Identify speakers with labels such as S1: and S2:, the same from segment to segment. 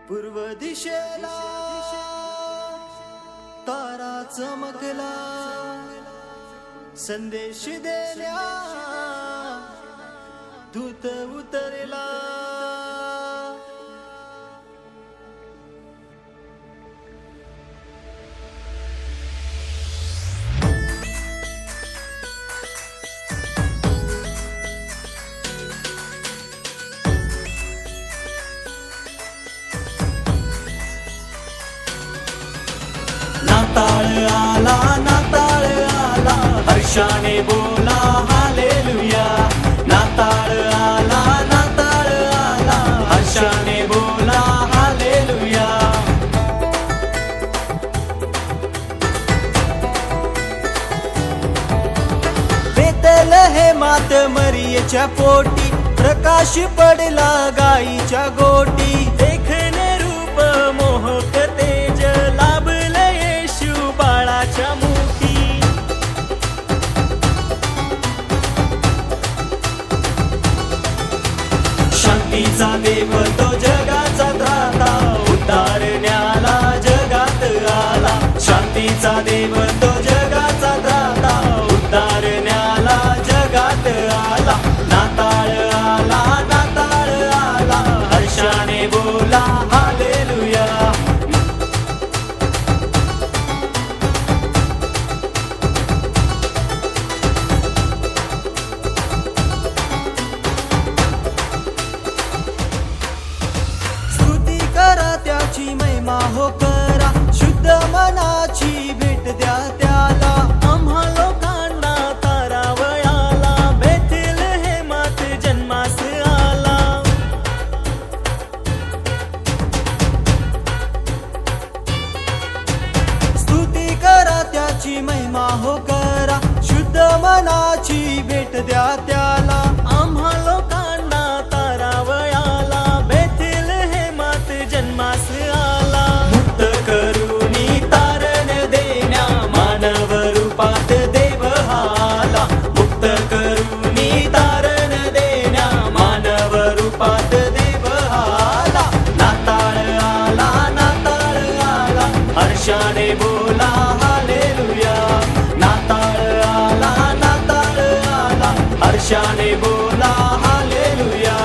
S1: पूर्व दिशेला तारा चमकला, संदेश देण्या दूत उतरला.
S2: नाताळ आला, नाताळ आला, हर्षाने बोला हालेलुया. नाताळ आला, नाताळ आला, हर्षाने बोला हालेलुया.
S1: बेथलेहेमात मरियेच्या पोटी प्रकाश पडला गाईच्या गोटी.
S2: देखणे रूप मोहक तेज लाभले येशू बाळाच्या मुखी. शांतीचा देव तो जगाचा त्राता, उद्धारण्याला जगात आला. शांतीचा देव तो जगाचा त्राता, उद्धारण्याला जगात आला. नाताळ आला, नाताळ आला, हर्षाने बोला हालेलुया.
S1: स्तुती करा त्याची महिमा हो करा, शुद्ध मनाची भेट द्या त्याला.
S2: आम्हा लोकांना तारावयाला, बेथलेहेमात जन्मास आला.
S1: स्तुती करा त्याची महिमा हो करा, शुद्ध मनाची भेट द्या त्याला.
S2: आम्हा लोकांना तारावयाला, बेथलेहेमात जन्मास आला. मुक्त करुनी तारण देण्या मानव रूपात देव आला. मुक्त करुनी तारण देण्या मानव रूपात देव आला. नाताळ आला, नाताळ आला, हर्षाने बोला हालेलुया. नाताळ आला, नाताळ आला, हर्षाने बोला हालेलुया.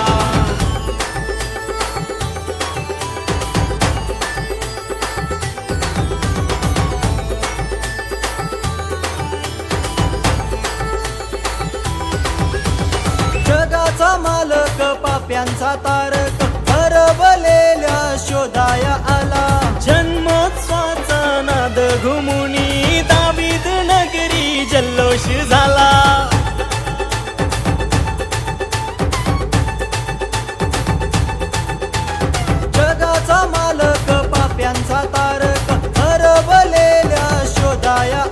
S1: जगाचा मालक पाप्यांचा तारक, हरवलेल्या शोधाया आला.
S2: जन्मोत्सवाचा नाद घुमुनी दावीद नगरी जल्लोष झाला.
S1: जगाचा मालक पाप्यांचा तारक, हरवलेल्या शोधाया